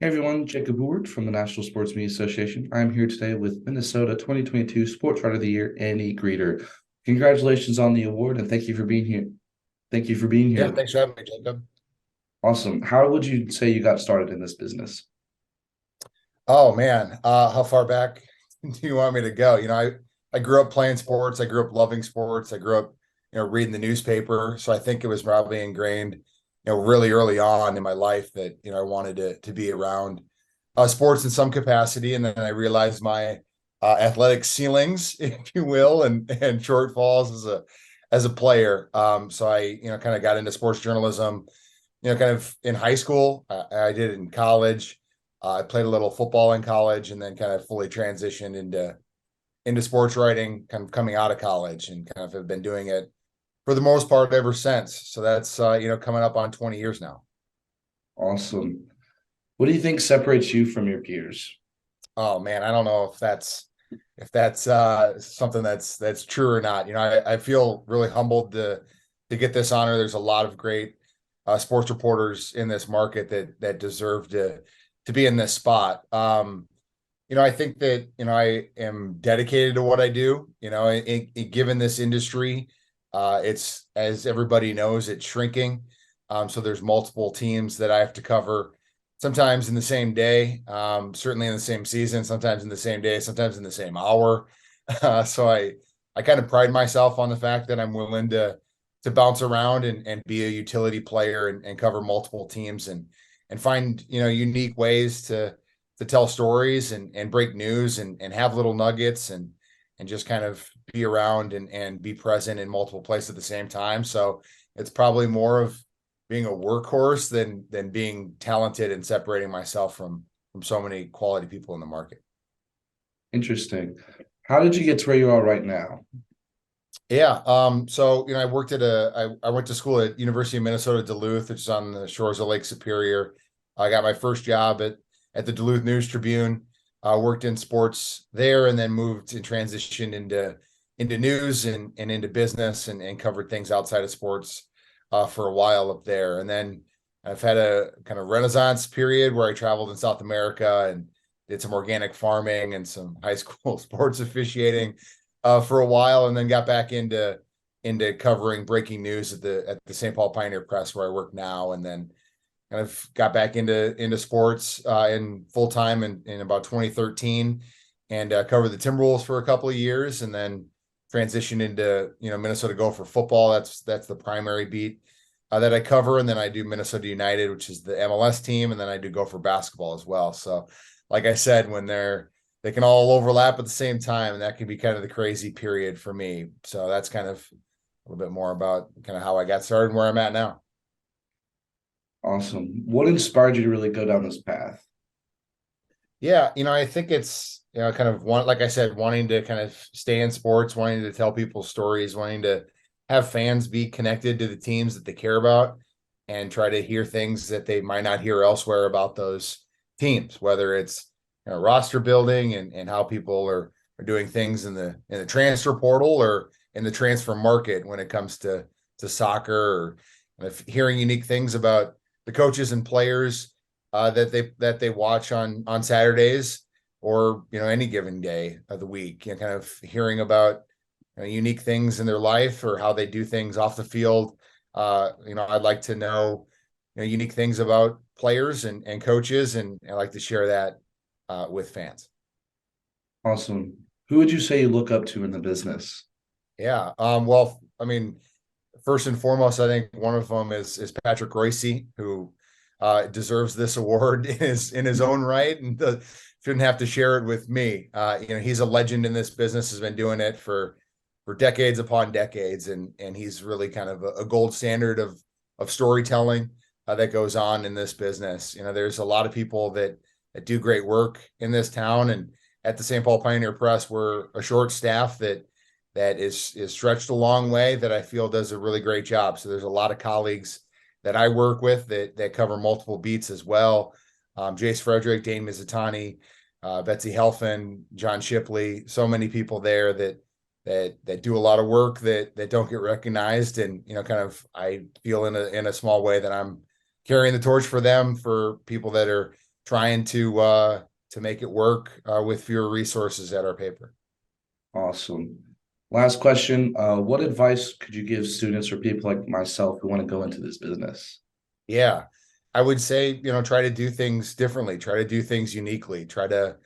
Hey everyone, Jacob Wuwert from the National Sports Media Association. I'm here today with Minnesota 2022 Sportswriter of the Year, Annie Greder. Congratulations on the award and thank you for being here. Thank you for being Yeah, here. thanks for having me, Jacob. Awesome. How would you say you got started in this business? Oh man, how far back do you want me to go? I grew up playing sports. I grew up loving sports. I grew up, reading the newspaper. So I think it was probably ingrained, really early on in my life that, I wanted to be around sports in some capacity. And then I realized my athletic ceilings, if you will, and shortfalls as a player. So I, kind of got into sports journalism, kind of in high school. I did it in college. I played a little football in college, and then kind of fully transitioned into sports writing, kind of coming out of college, and kind of have been doing it for the most part ever since. So that's coming up on 20 years now. Awesome. What do you think separates you from your peers? Oh man, I don't know if that's something that's true or not. I feel really humbled to get this honor. There's a lot of great sports reporters in this market that deserve to be in this spot. I think that I am dedicated to what I do. Given this industry, it's, as everybody knows, it's shrinking. So there's multiple teams that I have to cover, sometimes in the same day, certainly in the same season, sometimes in the same day, sometimes in the same hour. So I kind of pride myself on the fact that I'm willing to bounce around and be a utility player and cover multiple teams and find unique ways to tell stories and break news and have little nuggets and just kind of be around and be present in multiple places at the same time. So it's probably more of being a workhorse than being talented and separating myself from so many quality people in the market. Interesting. How did you get to where you are right now? Yeah. So I worked I went to school at University of Minnesota Duluth, which is on the shores of Lake Superior. I got my first job at the Duluth News Tribune. Worked in sports there, and then moved and transitioned into news and into business and covered things outside of sports for a while up there. And then I've had a kind of renaissance period where I traveled in South America and did some organic farming and some high school sports officiating for a while, and then got back into covering breaking news at the St. Paul Pioneer Press, where I work now, and then kind of got back into sports in full time in about 2013, and covered the Timberwolves for a couple of years, and then transitioned into Minnesota Gopher football. That's the primary beat that I cover, and then I do Minnesota United, which is the MLS team, and then I do Gopher basketball as well. So, like I said, when they can all overlap at the same time, and that can be kind of the crazy period for me. So that's kind of a little bit more about kind of how I got started and where I'm at now. Awesome. What inspired you to really go down this path? Yeah, I think it's kind of like I said, wanting to kind of stay in sports, wanting to tell people stories, wanting to have fans be connected to the teams that they care about, and try to hear things that they might not hear elsewhere about those teams, whether it's roster building and how people are doing things in the transfer portal or in the transfer market when it comes to soccer, or hearing unique things about the coaches and players that they watch on Saturdays, or any given day of the week. Kind of hearing about unique things in their life or how they do things off the field. I'd like to know, unique things about players and coaches, and I like to share that with fans. Awesome. Who would you say you look up to in the business? Yeah. Well, I mean, first and foremost, I think one of them is Patrick Royce, who deserves this award in his own right, and shouldn't have to share it with me. He's a legend in this business, has been doing it for decades upon decades, and he's really kind of a gold standard of storytelling that goes on in this business. There's a lot of people that do great work in this town, and at the St. Paul Pioneer Press, we're a short staff that is stretched a long way, that I feel does a really great job. So there's a lot of colleagues that I work with that cover multiple beats as well. Jace Frederick, Dane Mizutani, Betsy Helfin, John Shipley, so many people there that do a lot of work that don't get recognized. And kind of, I feel in a small way that I'm carrying the torch for them, for people that are trying to make it work with fewer resources at our paper. Awesome. Last question. What advice could you give students or people like myself who want to go into this business? Yeah, I would say, try to do things differently, try to do things uniquely, try to,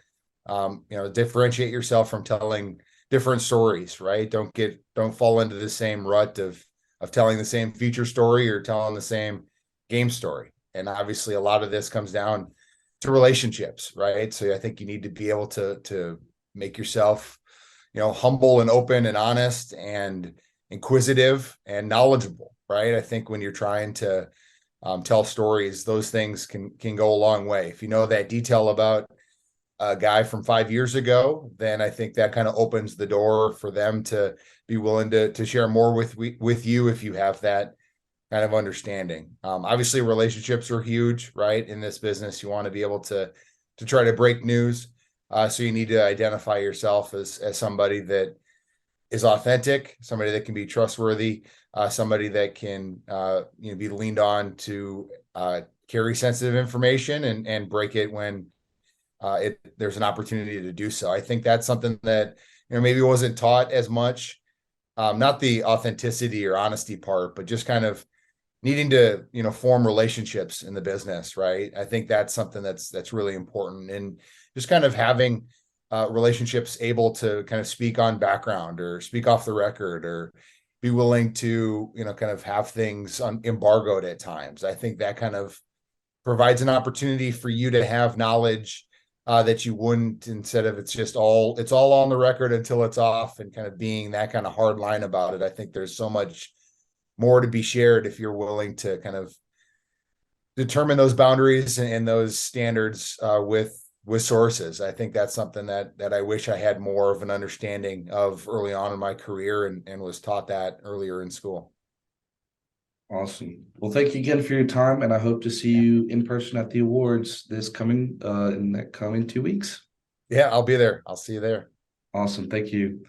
differentiate yourself from telling different stories, right? Don't fall into the same rut of telling the same feature story or telling the same game story. And obviously a lot of this comes down to relationships, right? So I think you need to be able to make yourself, humble and open and honest and inquisitive and knowledgeable, right? I think when you're trying to tell stories, those things can go a long way. If you know that detail about a guy from 5 years ago, then I think that kind of opens the door for them to be willing to share more with you if you have that kind of understanding. Obviously, relationships are huge, right? In this business, you want to be able to try to break news. So you need to identify yourself as somebody that is authentic, somebody that can be trustworthy, somebody that can be leaned on to carry sensitive information and break it when there's an opportunity to do so. I think that's something that maybe wasn't taught as much. Not the authenticity or honesty part, but just kind of needing to form relationships in the business, right? I think that's something that's really important, and just kind of having relationships able to kind of speak on background or speak off the record or be willing to kind of have things embargoed at times. I think that kind of provides an opportunity for you to have knowledge that you wouldn't, instead of it's all on the record until it's off, and kind of being that kind of hard line about it. I think there's so much more to be shared if you're willing to kind of determine those boundaries and those standards with sources. I think that's something that I wish I had more of an understanding of early on in my career and was taught that earlier in school. Awesome. Well, thank you again for your time, and I hope to see you in person at the awards in the coming 2 weeks. Yeah, I'll be there. I'll see you there. Awesome. Thank you.